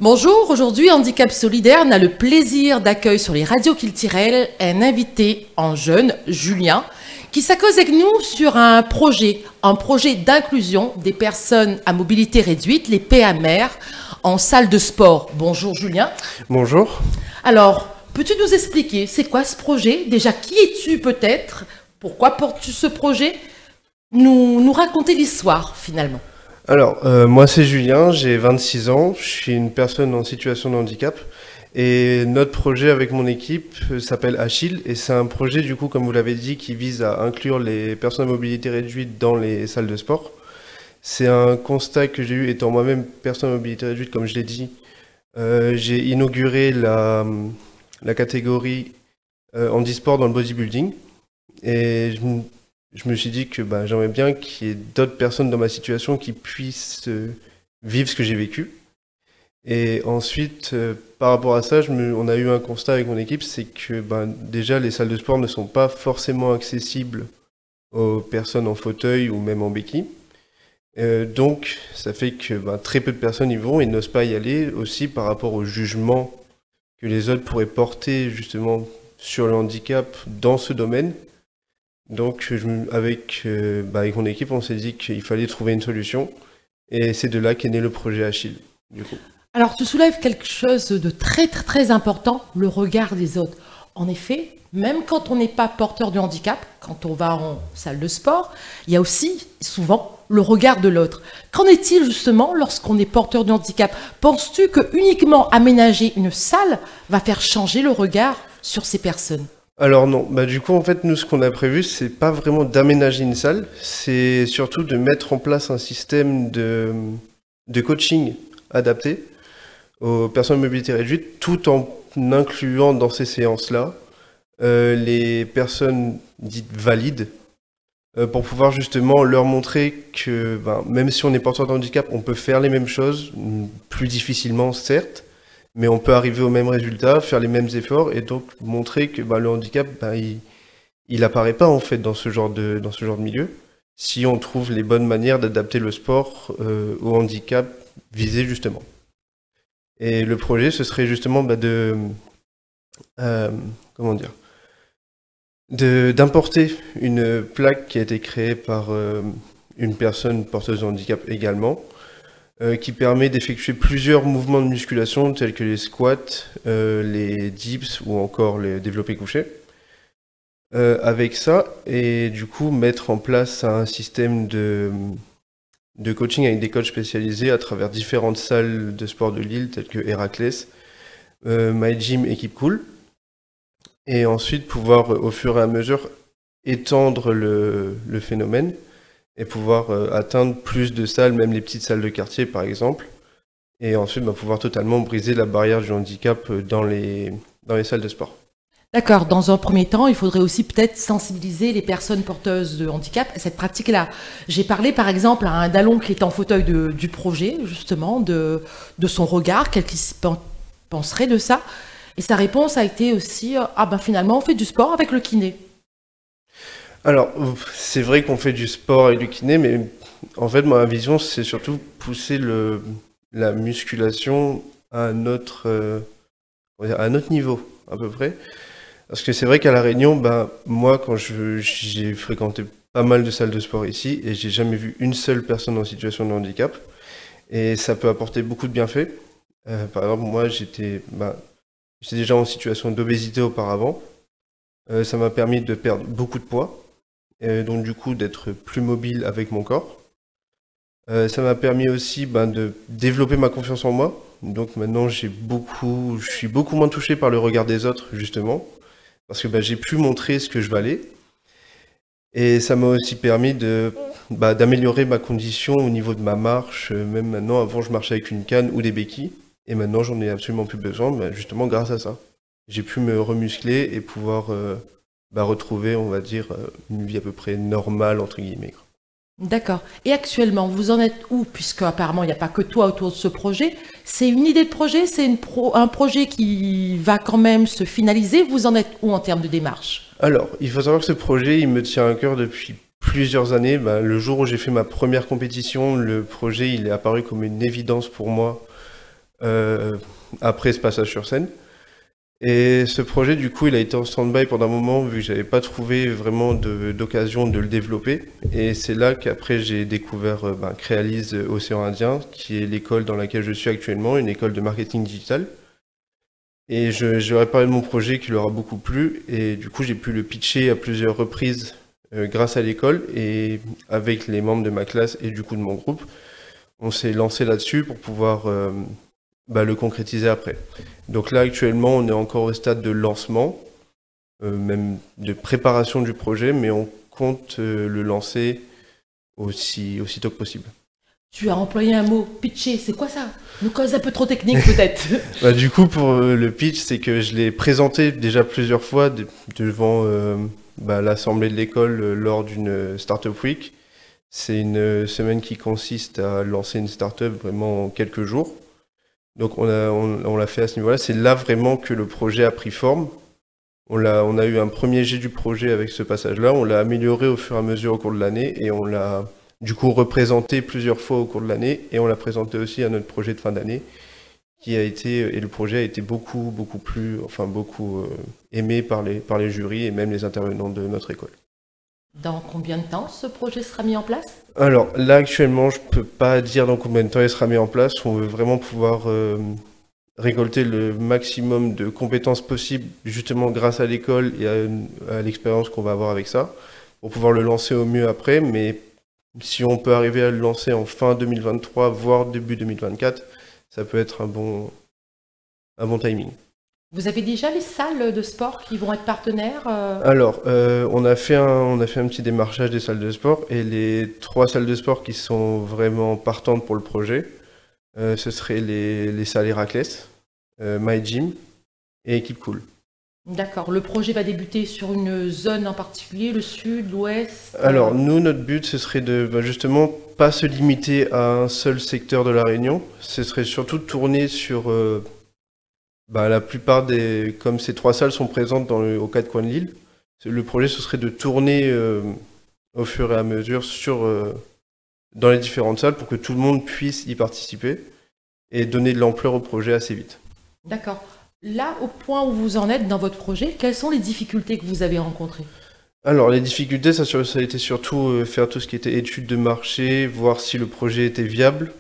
Bonjour, aujourd'hui Handicap Solidaire a le plaisir d'accueillir sur les radios Kiltirel un invité en jeune, Julien, qui s'accose avec nous sur un projet d'inclusion des personnes à mobilité réduite, les PAMR, en salle de sport. Bonjour Julien. Bonjour. Alors, peux-tu nous expliquer, c'est quoi ce projet? Déjà, qui es-tu peut-être? Pourquoi portes-tu ce projet? Nous raconter l'histoire finalement. Alors, moi c'est Julien, j'ai 26 ans, je suis une personne en situation de handicap et notre projet avec mon équipe s'appelle Achille et c'est un projet du coup, comme vous l'avez dit, qui vise à inclure les personnes à mobilité réduite dans les salles de sport. C'est un constat que j'ai eu étant moi-même personne à mobilité réduite, comme je l'ai dit. J'ai inauguré la catégorie handisport dans le bodybuilding et je me suis dit que j'aimerais bien qu'il y ait d'autres personnes dans ma situation qui puissent vivre ce que j'ai vécu. Et ensuite, par rapport à ça, on a eu un constat avec mon équipe, c'est que déjà les salles de sport ne sont pas forcément accessibles aux personnes en fauteuil ou même en béquille. Donc ça fait que très peu de personnes y vont et n'osent pas y aller aussi par rapport au jugement que les autres pourraient porter justement sur le handicap dans ce domaine. Donc avec mon équipe, on s'est dit qu'il fallait trouver une solution et c'est de là qu'est né le projet Achille, du coup. Alors, tu soulèves quelque chose de très, très, très important, le regard des autres. En effet, même quand on n'est pas porteur de handicap, quand on va en salle de sport, il y a aussi souvent le regard de l'autre. Qu'en est-il justement lorsqu'on est porteur de handicap? Penses-tu que uniquement aménager une salle va faire changer le regard sur ces personnes? Alors non, du coup en fait nous ce qu'on a prévu c'est pas vraiment d'aménager une salle, c'est surtout de mettre en place un système de coaching adapté aux personnes à mobilité réduite tout en incluant dans ces séances-là les personnes dites valides pour pouvoir justement leur montrer que même si on est porteur de handicap on peut faire les mêmes choses, plus difficilement certes, mais on peut arriver au même résultat, faire les mêmes efforts et donc montrer que le handicap, il apparaît pas en fait dans ce genre de milieu. Si on trouve les bonnes manières d'adapter le sport au handicap visé justement. Et le projet, ce serait justement d'importer une plaque qui a été créée par une personne porteuse de handicap également, qui permet d'effectuer plusieurs mouvements de musculation tels que les squats, les dips ou encore les développés couchés. Avec ça, et du coup mettre en place un système de coaching avec des coachs spécialisés à travers différentes salles de sport de Lille telles que Héraclès, My Gym et Keep Cool. Et ensuite pouvoir au fur et à mesure étendre le phénomène et pouvoir atteindre plus de salles, même les petites salles de quartier par exemple, et ensuite pouvoir totalement briser la barrière du handicap dans les salles de sport. D'accord, dans un premier temps, il faudrait aussi peut-être sensibiliser les personnes porteuses de handicap à cette pratique-là. J'ai parlé par exemple à un Dallon qui est en fauteuil du projet, justement, de son regard, quel qu'il penserait de ça, et sa réponse a été aussi « finalement on fait du sport avec le kiné ». Alors, c'est vrai qu'on fait du sport et du kiné, mais en fait, ma vision, c'est surtout pousser la musculation à un autre niveau, à peu près. Parce que c'est vrai qu'à La Réunion, moi, quand j'ai fréquenté pas mal de salles de sport ici, et j'ai jamais vu une seule personne en situation de handicap, et ça peut apporter beaucoup de bienfaits. Par exemple, moi, j'étais déjà en situation d'obésité auparavant. Ça m'a permis de perdre beaucoup de poids. Donc du coup d'être plus mobile avec mon corps. Ça m'a permis aussi de développer ma confiance en moi. Donc maintenant je suis beaucoup moins touché par le regard des autres justement. Parce que j'ai pu montrer ce que je valais. Et ça m'a aussi permis d'améliorer ma condition au niveau de ma marche. Même maintenant, avant je marchais avec une canne ou des béquilles. Et maintenant j'en ai absolument plus besoin, justement grâce à ça. J'ai pu me remuscler et pouvoir retrouver, on va dire, une vie à peu près normale, entre guillemets. D'accord. Et actuellement, vous en êtes où? Puisque apparemment, il n'y a pas que toi autour de ce projet. C'est une idée de projet? C'est un projet qui va quand même se finaliser? Vous en êtes où en termes de démarche? Alors, il faut savoir que ce projet, il me tient à cœur depuis plusieurs années. Le jour où j'ai fait ma première compétition, le projet, il est apparu comme une évidence pour moi après ce passage sur scène. Et ce projet, du coup, il a été en stand-by pendant un moment, vu que j'avais pas trouvé vraiment d'occasion de le développer. Et c'est là qu'après j'ai découvert Créalise Océan Indien, qui est l'école dans laquelle je suis actuellement, une école de marketing digital. Et j'aurais parlé de mon projet qui leur a beaucoup plu, et du coup j'ai pu le pitcher à plusieurs reprises grâce à l'école, et avec les membres de ma classe et du coup de mon groupe, on s'est lancé là-dessus pour pouvoir le concrétiser après. Donc là, actuellement, on est encore au stade de lancement, même de préparation du projet, mais on compte le lancer aussitôt que possible. Tu as employé un mot, pitcher, c'est quoi ça? Nous cause un peu trop technique peut-être. Du coup, pour le pitch, c'est que je l'ai présenté déjà plusieurs fois devant l'assemblée de l'école lors d'une Startup Week. C'est une semaine qui consiste à lancer une startup vraiment en quelques jours. Donc on l'a fait à ce niveau-là. C'est là vraiment que le projet a pris forme. On a eu un premier jet du projet avec ce passage-là. On l'a amélioré au fur et à mesure au cours de l'année et on l'a du coup représenté plusieurs fois au cours de l'année et on l'a présenté aussi à notre projet de fin d'année et le projet a été beaucoup aimé par les jurys et même les intervenants de notre école. Dans combien de temps ce projet sera mis en place? Alors là actuellement je peux pas dire dans combien de temps il sera mis en place. On veut vraiment pouvoir récolter le maximum de compétences possibles justement grâce à l'école et à l'expérience qu'on va avoir avec ça pour pouvoir le lancer au mieux après. Mais si on peut arriver à le lancer en fin 2023 voire début 2024, ça peut être un bon timing. Vous avez déjà les salles de sport qui vont être partenaires? Alors, on a fait un petit démarchage des salles de sport et les 3 salles de sport qui sont vraiment partantes pour le projet, ce seraient les salles Héraclès, My Gym et Keep Cool. D'accord. Le projet va débuter sur une zone en particulier, le sud, l'ouest? Alors, nous, notre but, ce serait de justement pas se limiter à un seul secteur de La Réunion. Ce serait surtout de tourner sur la plupart comme ces 3 salles sont présentes aux 4 coins de l'île, le projet ce serait de tourner au fur et à mesure dans les différentes salles pour que tout le monde puisse y participer et donner de l'ampleur au projet assez vite. D'accord. Là, au point où vous en êtes dans votre projet, quelles sont les difficultés que vous avez rencontrées? Alors les difficultés, ça a été surtout faire tout ce qui était études de marché, voir si le projet était viable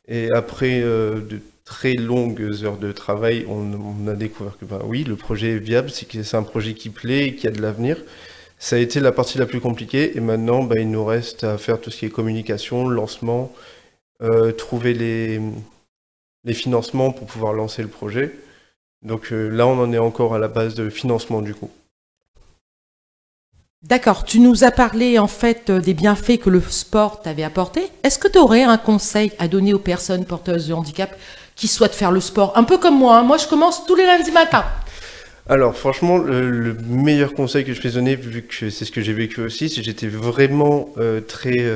et après de très longues heures de travail, on a découvert que oui, le projet est viable, c'est un projet qui plaît et qui a de l'avenir. Ça a été la partie la plus compliquée et maintenant il nous reste à faire tout ce qui est communication, lancement, trouver les financements pour pouvoir lancer le projet. Donc là on en est encore à la base de financement du coup. D'accord, tu nous as parlé en fait des bienfaits que le sport t'avait apporté. Est-ce que tu aurais un conseil à donner aux personnes porteuses de handicap qui souhaitent faire le sport? Un peu comme moi, hein. Moi je commence tous les lundis matin. Alors franchement, le meilleur conseil que je peux donner, vu que c'est ce que j'ai vécu aussi, c'est que j'étais vraiment très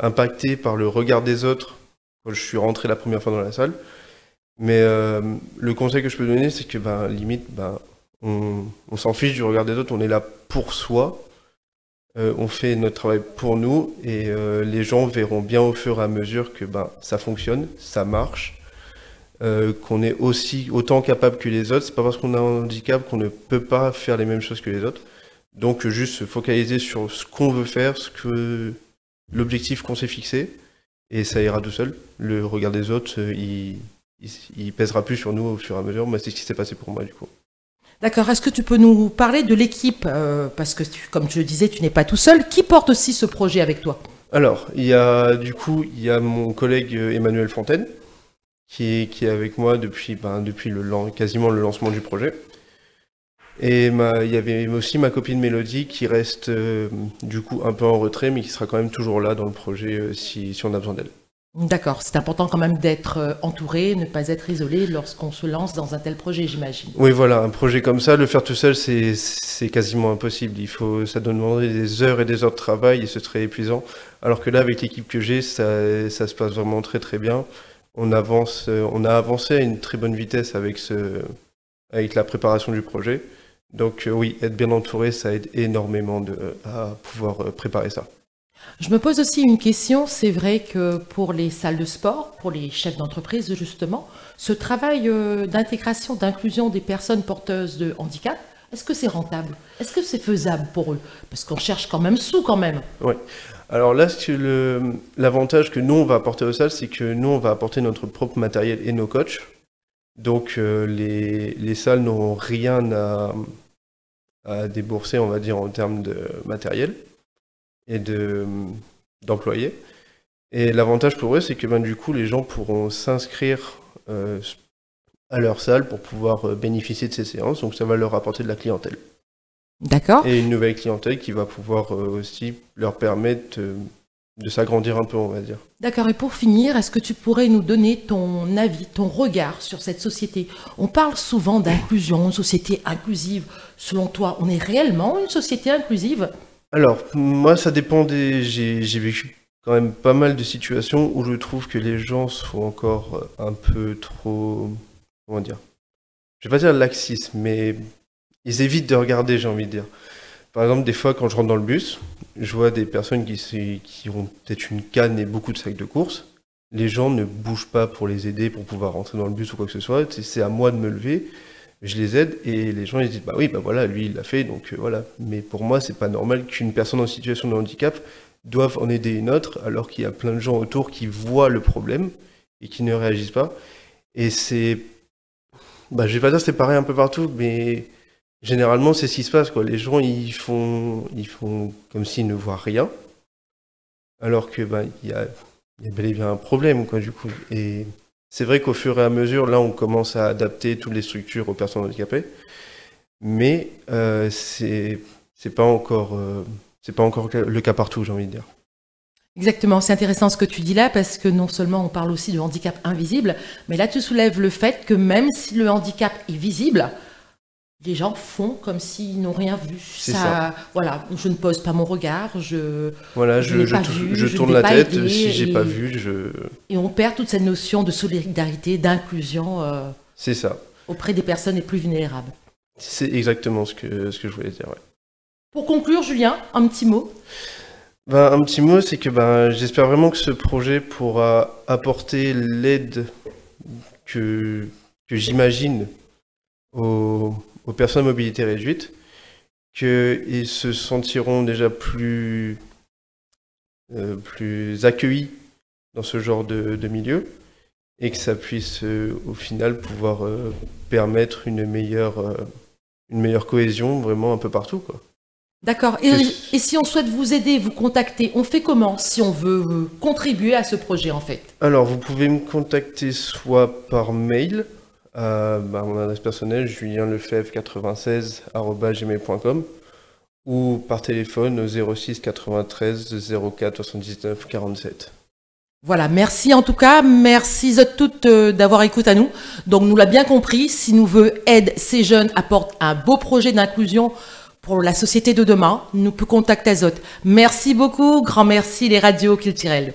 impacté par le regard des autres quand je suis rentré la première fois dans la salle. Mais le conseil que je peux donner, c'est que limite, on s'en fiche du regard des autres, on est là pour soi, on fait notre travail pour nous et les gens verront bien au fur et à mesure que ça fonctionne, ça marche, qu'on est aussi autant capable que les autres. C'est pas parce qu'on a un handicap qu'on ne peut pas faire les mêmes choses que les autres. Donc juste se focaliser sur ce qu'on veut faire, l'objectif qu'on s'est fixé et ça ira tout seul. Le regard des autres, il pèsera plus sur nous au fur et à mesure. Moi, c'est ce qui s'est passé pour moi du coup. D'accord, est-ce que tu peux nous parler de l'équipe parce que comme je le disais, tu n'es pas tout seul. Qui porte aussi ce projet avec toi? Alors, il y a mon collègue Emmanuel Fontaine qui est avec moi depuis quasiment le lancement du projet. Et il y avait aussi ma copine Mélodie qui reste du coup un peu en retrait mais qui sera quand même toujours là dans le projet si on a besoin d'elle. D'accord, c'est important quand même d'être entouré, ne pas être isolé lorsqu'on se lance dans un tel projet, j'imagine. Oui, voilà, un projet comme ça, le faire tout seul, c'est quasiment impossible. Ça doit demander des heures et des heures de travail et ce serait épuisant. Alors que là, avec l'équipe que j'ai, ça se passe vraiment très très bien. On a avancé à une très bonne vitesse avec la préparation du projet. Donc oui, être bien entouré, ça aide énormément à pouvoir préparer ça. Je me pose aussi une question, c'est vrai que pour les salles de sport, pour les chefs d'entreprise justement, ce travail d'intégration, d'inclusion des personnes porteuses de handicap, est-ce que c'est rentable? Est-ce que c'est faisable pour eux? Parce qu'on cherche quand même sous quand même. Oui. Alors là, l'avantage que nous, on va apporter aux salles, c'est que nous, on va apporter notre propre matériel et nos coachs. Donc les salles n'auront rien à débourser, on va dire, en termes de matériel et d'employés. Et l'avantage pour eux, c'est que du coup, les gens pourront s'inscrire à leur salle pour pouvoir bénéficier de ces séances. Donc ça va leur apporter de la clientèle. D'accord. Et une nouvelle clientèle qui va pouvoir aussi leur permettre de s'agrandir un peu, on va dire. D'accord, et pour finir, est-ce que tu pourrais nous donner ton avis, ton regard sur cette société? On parle souvent d'inclusion, une société inclusive. Selon toi, on est réellement une société inclusive? Alors, moi, ça dépend j'ai vécu quand même pas mal de situations où je trouve que les gens sont encore un peu trop... Comment dire? Je vais pas dire laxisme, mais ils évitent de regarder, j'ai envie de dire. Par exemple, des fois, quand je rentre dans le bus, je vois des personnes qui ont peut-être une canne et beaucoup de sacs de course. Les gens ne bougent pas pour les aider, pour pouvoir rentrer dans le bus ou quoi que ce soit. C'est à moi de me lever, je les aide et les gens ils disent bah oui, bah voilà, lui il l'a fait, donc voilà. Mais pour moi, c'est pas normal qu'une personne en situation de handicap doive en aider une autre, alors qu'il y a plein de gens autour qui voient le problème et qui ne réagissent pas. Et je vais pas dire que c'est pareil un peu partout, mais généralement, c'est ce qui se passe, quoi. Les gens, ils font comme s'ils ne voient rien, alors que il y a bel et bien un problème, quoi, du coup. Et c'est vrai qu'au fur et à mesure, là, on commence à adapter toutes les structures aux personnes handicapées, mais c'est pas encore le cas partout, j'ai envie de dire. Exactement, c'est intéressant ce que tu dis là, parce que non seulement on parle aussi de handicap invisible, mais là tu soulèves le fait que même si le handicap est visible, les gens font comme s'ils n'ont rien vu. Ça, voilà, je ne pose pas mon regard, je n'ai pas vu, je je tourne ne vais la pas tête, aider, si j'ai et, pas vu, et on perd toute cette notion de solidarité, d'inclusion C'est ça. auprès des personnes les plus vulnérables. C'est exactement ce que je voulais dire, ouais. Pour conclure, Julien, un petit mot. Un petit mot, c'est que j'espère vraiment que ce projet pourra apporter l'aide que j'imagine aux personnes à mobilité réduite, qu'ils se sentiront déjà plus accueillis dans ce genre de milieu, et que ça puisse au final pouvoir permettre une meilleure cohésion vraiment un peu partout, quoi. D'accord. Et si on souhaite vous aider, vous contacter, on fait comment si on veut contribuer à ce projet en fait? Alors, vous pouvez me contacter soit par mail à mon adresse personnelle, julienlefebvre96@gmail.com, ou par téléphone au 06 93 04 79 47. Voilà, merci en tout cas, merci à toutes d'avoir écouté à nous. Donc nous l'a bien compris, si nous veut aide ces jeunes, apporte un beau projet d'inclusion pour la société de demain, nous peut contacter Azot. Merci beaucoup, grand merci les radios culturelles.